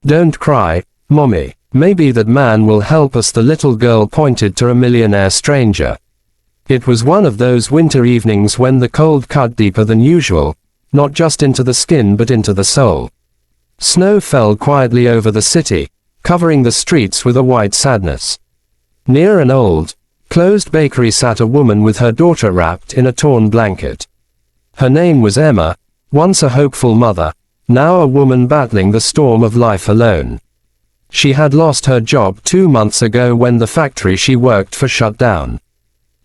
"Don't cry, Mommy. Maybe that man will help us." The little girl pointed to a millionaire stranger. It was one of those winter evenings when the cold cut deeper than usual, not just into the skin but into the soul. Snow fell quietly over the city, covering the streets with a white sadness. Near an old, closed bakery sat a woman with her daughter wrapped in a torn blanket. Her name was Emma, once a hopeful mother, now a woman battling the storm of life alone. She had lost her job 2 months ago when the factory she worked for shut down.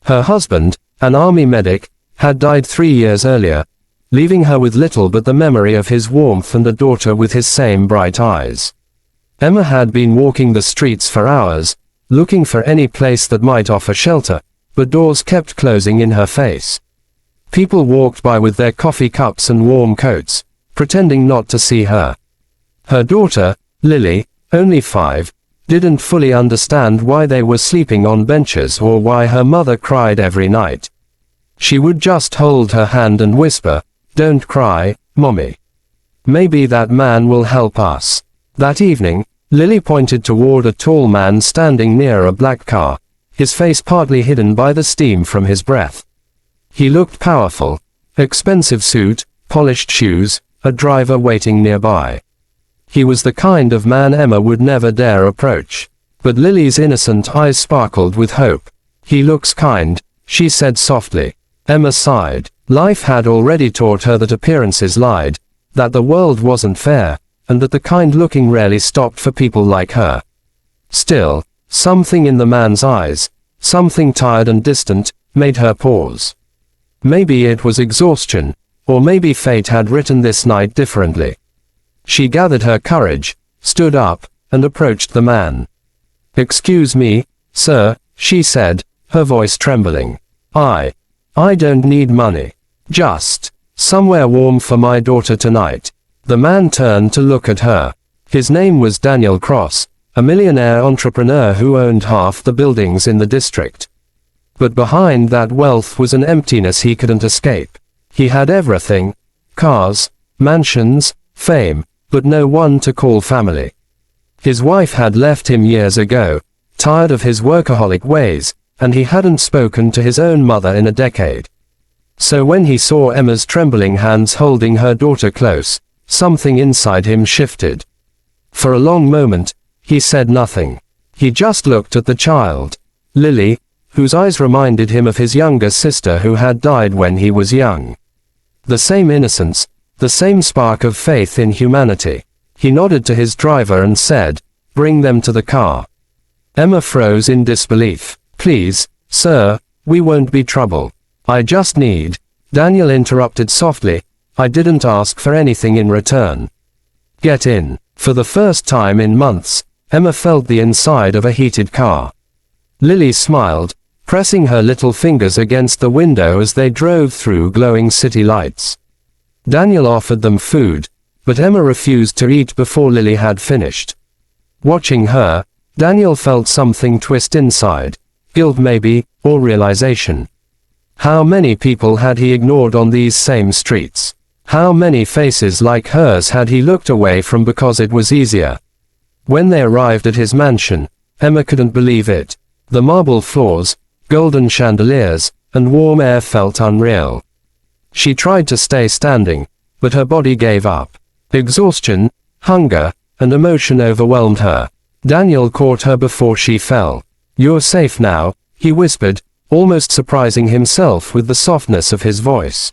Her husband, an army medic, had died 3 years earlier, leaving her with little but the memory of his warmth and a daughter with his same bright eyes. Emma had been walking the streets for hours, looking for any place that might offer shelter, but doors kept closing in her face. People walked by with their coffee cups and warm coats, pretending not to see her. Her daughter, Lily, only 5, didn't fully understand why they were sleeping on benches or why her mother cried every night. She would just hold her hand and whisper, "Don't cry, Mommy. Maybe that man will help us." That evening, Lily pointed toward a tall man standing near a black car, his face partly hidden by the steam from his breath. He looked powerful. Expensive suit, polished shoes, a driver waiting nearby. He was the kind of man Emma would never dare approach. But Lily's innocent eyes sparkled with hope. "He looks kind," she said softly. Emma sighed. Life had already taught her that appearances lied, that the world wasn't fair, and that the kind-looking rarely stopped for people like her. Still, something in the man's eyes, something tired and distant, made her pause. Maybe it was exhaustion, or maybe fate had written this night differently. She gathered her courage, stood up, and approached the man. "Excuse me, sir," she said, her voice trembling. I don't need money. Just somewhere warm for my daughter tonight." The man turned to look at her. His name was Daniel Cross, a millionaire entrepreneur who owned half the buildings in the district. But behind that wealth was an emptiness he couldn't escape. He had everything: cars, mansions, fame, but no one to call family. His wife had left him years ago, tired of his workaholic ways, and he hadn't spoken to his own mother in a decade. So when he saw Emma's trembling hands holding her daughter close, something inside him shifted. For a long moment, he said nothing. He just looked at the child, Lily, whose eyes reminded him of his younger sister who had died when he was young. The same innocence, the same spark of faith in humanity. He nodded to his driver and said, "Bring them to the car." Emma froze in disbelief. "Please, sir, we won't be trouble. I just need—" Daniel interrupted softly, "I didn't ask for anything in return. Get in." For the first time in months, Emma felt the inside of a heated car. Lily smiled, pressing her little fingers against the window as they drove through glowing city lights. Daniel offered them food, but Emma refused to eat before Lily had finished. Watching her, Daniel felt something twist inside. Guilt maybe, or realization. How many people had he ignored on these same streets? How many faces like hers had he looked away from because it was easier? When they arrived at his mansion, Emma couldn't believe it. The marble floors, golden chandeliers, and warm air felt unreal. She tried to stay standing, but her body gave up. Exhaustion, hunger, and emotion overwhelmed her. Daniel caught her before she fell. "You're safe now," he whispered, almost surprising himself with the softness of his voice.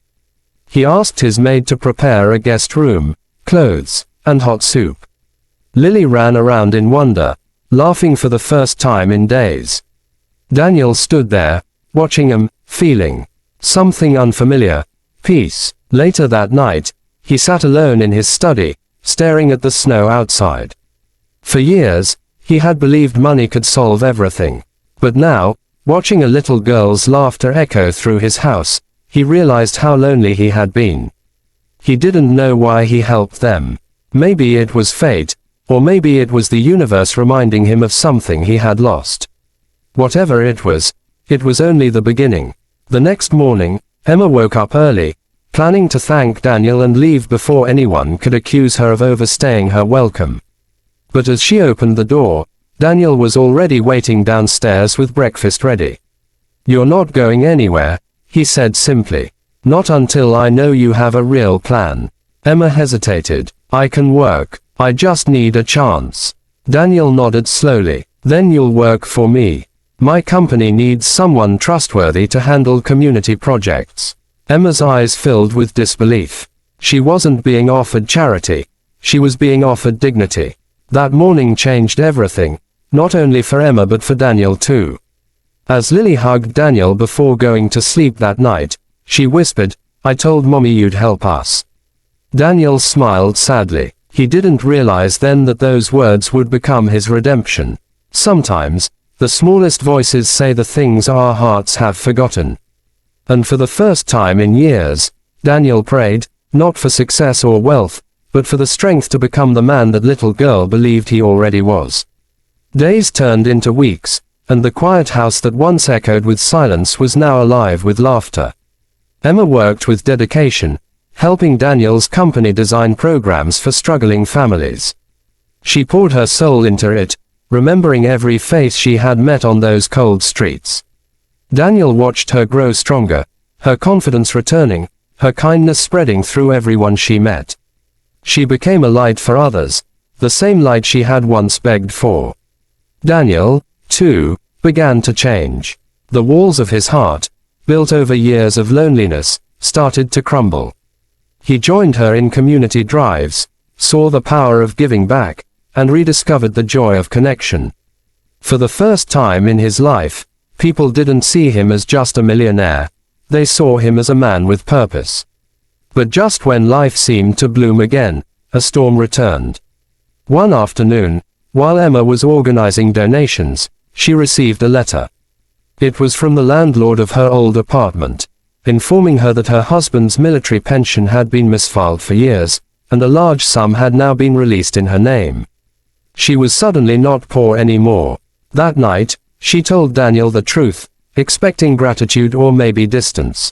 He asked his maid to prepare a guest room, clothes, and hot soup. Lily ran around in wonder, laughing for the first time in days. Daniel stood there, watching him, feeling something unfamiliar, peace. Later that night, he sat alone in his study, staring at the snow outside. For years, he had believed money could solve everything. But now, watching a little girl's laughter echo through his house, he realized how lonely he had been. He didn't know why he helped them. Maybe it was fate, or maybe it was the universe reminding him of something he had lost. Whatever it was only the beginning. The next morning, Emma woke up early, planning to thank Daniel and leave before anyone could accuse her of overstaying her welcome. But as she opened the door, Daniel was already waiting downstairs with breakfast ready. "You're not going anywhere," he said simply. "Not until I know you have a real plan." Emma hesitated. "I can work. I just need a chance." Daniel nodded slowly. "Then you'll work for me. My company needs someone trustworthy to handle community projects." Emma's eyes filled with disbelief. She wasn't being offered charity. She was being offered dignity. That morning changed everything, not only for Emma but for Daniel too. As Lily hugged Daniel before going to sleep that night, she whispered, "I told Mommy you'd help us." Daniel smiled sadly. He didn't realize then that those words would become his redemption. Sometimes, the smallest voices say the things our hearts have forgotten. And for the first time in years, Daniel prayed, not for success or wealth, but for the strength to become the man that little girl believed he already was. Days turned into weeks, and the quiet house that once echoed with silence was now alive with laughter. Emma worked with dedication, helping Daniel's company design programs for struggling families. She poured her soul into it, remembering every face she had met on those cold streets. Daniel watched her grow stronger, her confidence returning, her kindness spreading through everyone she met. She became a light for others, the same light she had once begged for. Daniel, too, began to change. The walls of his heart, built over years of loneliness, started to crumble. He joined her in community drives, saw the power of giving back, and rediscovered the joy of connection. For the first time in his life, people didn't see him as just a millionaire, they saw him as a man with purpose. But just when life seemed to bloom again, a storm returned. One afternoon, while Emma was organizing donations, she received a letter. It was from the landlord of her old apartment, informing her that her husband's military pension had been misfiled for years, and a large sum had now been released in her name. She was suddenly not poor anymore. That night, she told Daniel the truth, expecting gratitude or maybe distance.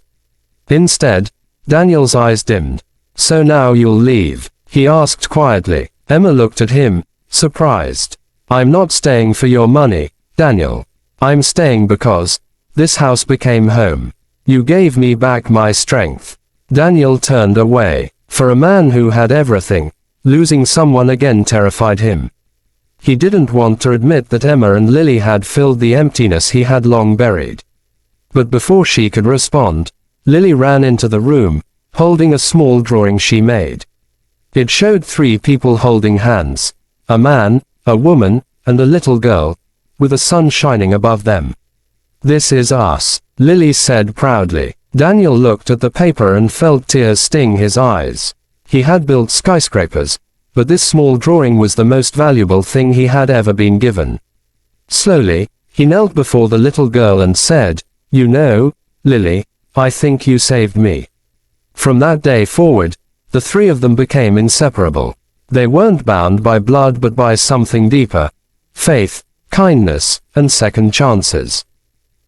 Instead, Daniel's eyes dimmed. "So now you'll leave?" he asked quietly. Emma looked at him, surprised. "I'm not staying for your money, Daniel. I'm staying because this house became home. You gave me back my strength." Daniel turned away. For a man who had everything, losing someone again terrified him. He didn't want to admit that Emma and Lily had filled the emptiness he had long buried. But before she could respond, Lily ran into the room, holding a small drawing she made. It showed 3 people holding hands, a man, a woman, and a little girl, with the sun shining above them. "This is us," Lily said proudly. Daniel looked at the paper and felt tears sting his eyes. He had built skyscrapers, but this small drawing was the most valuable thing he had ever been given. Slowly, he knelt before the little girl and said, "You know, Lily, I think you saved me." From that day forward, the 3 of them became inseparable. They weren't bound by blood but by something deeper: faith, kindness, and second chances.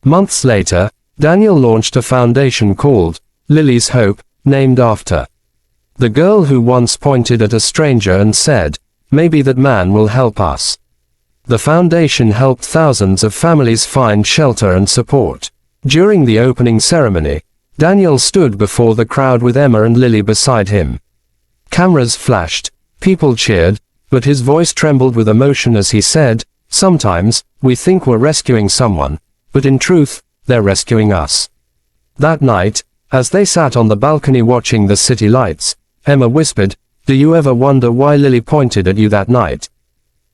Months later, Daniel launched a foundation called Lily's Hope, named after the girl who once pointed at a stranger and said, "Maybe that man will help us." The foundation helped thousands of families find shelter and support. During the opening ceremony, Daniel stood before the crowd with Emma and Lily beside him. Cameras flashed, people cheered, but his voice trembled with emotion as he said, "Sometimes, we think we're rescuing someone, but in truth, they're rescuing us." That night, as they sat on the balcony watching the city lights, Emma whispered, "Do you ever wonder why Lily pointed at you that night?"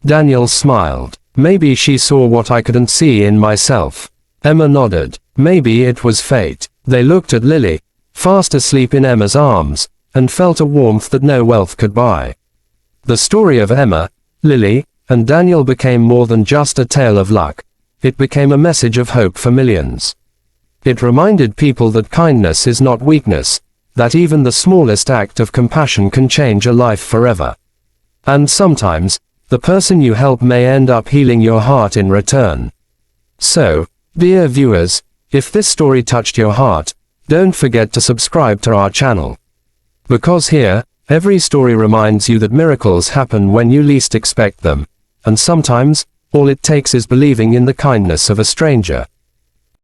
Daniel smiled. "Maybe she saw what I couldn't see in myself." Emma nodded. "Maybe it was fate." They looked at Lily, fast asleep in Emma's arms, and felt a warmth that no wealth could buy. The story of Emma, Lily, and Daniel became more than just a tale of luck. It became a message of hope for millions. It reminded people that kindness is not weakness, that even the smallest act of compassion can change a life forever. And sometimes, the person you help may end up healing your heart in return. So, dear viewers, if this story touched your heart, don't forget to subscribe to our channel. Because here, every story reminds you that miracles happen when you least expect them. and sometimes, all it takes is believing in the kindness of a stranger.